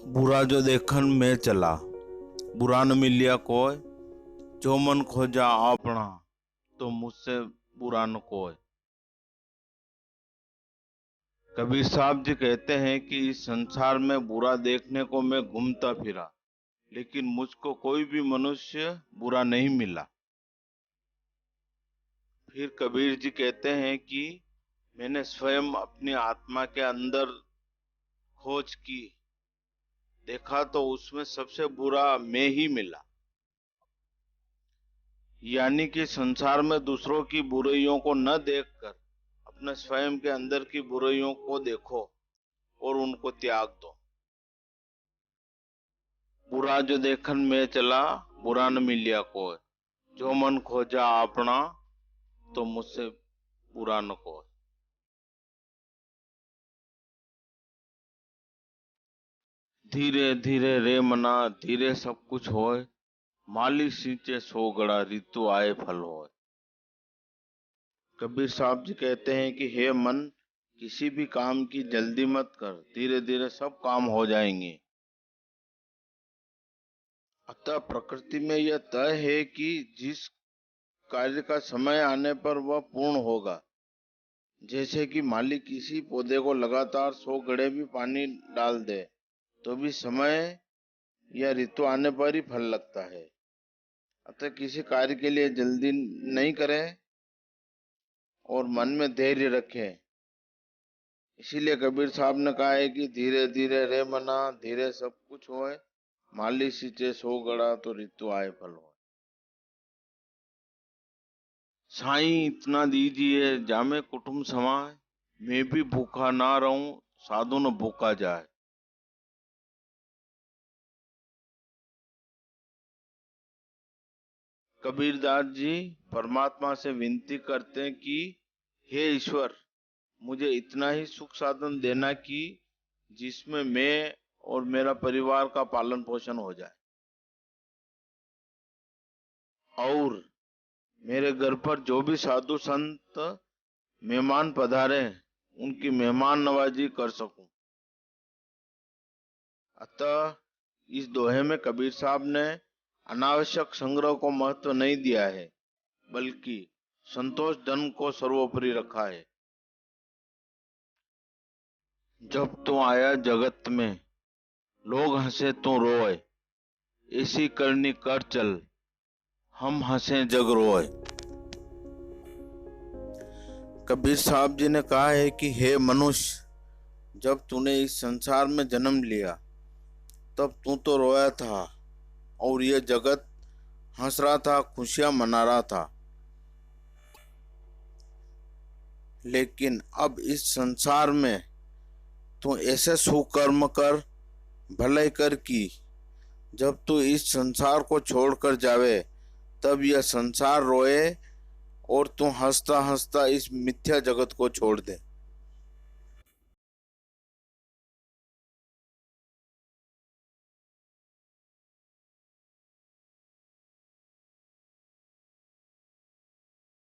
बुरा जो देखन में चला, बुरा न मिलिया कोय, जो मन खोजा आपना, तो मुझसे बुरा न कोय। कबीर साहब जी कहते हैं कि इस संसार में बुरा देखने को मैं घूमता फिरा, लेकिन मुझको कोई भी मनुष्य बुरा नहीं मिला। फिर कबीर जी कहते हैं कि मैंने स्वयं अपनी आत्मा के अंदर खोज की, देखा तो उसमें सबसे बुरा मैं ही मिला। यानी कि संसार में दूसरों की बुराइयों को न देखकर अपने स्वयं के अंदर की बुराइयों को देखो और उनको त्याग दो। बुरा जो देखन में चला, बुरा न मिलिया कोय, जो मन खोजा आपना, तो मुझसे बुरा न कोय। धीरे धीरे रे मना, धीरे सब कुछ होए, माली सींचे सो गड़ा, ऋतु आए फल होए। कबीर साहब जी कहते हैं कि हे मन, किसी भी काम की जल्दी मत कर, धीरे धीरे सब काम हो जाएंगे। अतः प्रकृति में यह तय है कि जिस कार्य का समय आने पर वह पूर्ण होगा। जैसे कि माली किसी पौधे को लगातार 100 घड़े भी पानी डाल दे तो भी समय या ऋतु आने पर ही फल लगता है। अतः किसी कार्य के लिए जल्दी नहीं करें और मन में धैर्य रखें। इसीलिए कबीर साहब ने कहा है कि धीरे धीरे रे मना, धीरे सब कुछ होए, माली सींचे 100 घड़ा, तो ऋतु आए फल होए। साईं इतना दीजिए जामे कुटुंब समाए, मैं भी भूखा ना रहूं, साधु न भूखा जाए। कबीरदास जी परमात्मा से विनती करते हैं कि हे ईश्वर, मुझे इतना ही सुख साधन देना कि जिसमें मैं और मेरा परिवार का पालन पोषण हो जाए, और मेरे घर पर जो भी साधु संत मेहमान पधारे उनकी मेहमान नवाजी कर सकूं। अतः इस दोहे में कबीर साहब ने अनावश्यक संग्रह को महत्व नहीं दिया है, बल्कि संतोष धन को सर्वोपरि रखा है। जब तू आया जगत में, लोग हंसे तू रोए, ऐसी करनी कर चल, हम हंसे जग रोए। कबीर साहब जी ने कहा है कि हे मनुष्य, जब तूने इस संसार में जन्म लिया तब तू तो रोया था और यह जगत हंस रहा था, खुशियां मना रहा था। लेकिन अब इस संसार में तू ऐसे सुकर्म कर, भलाई कर कि जब तू इस संसार को छोड़कर जावे तब यह संसार रोए और तू हंसता हंसता इस मिथ्या जगत को छोड़ दे।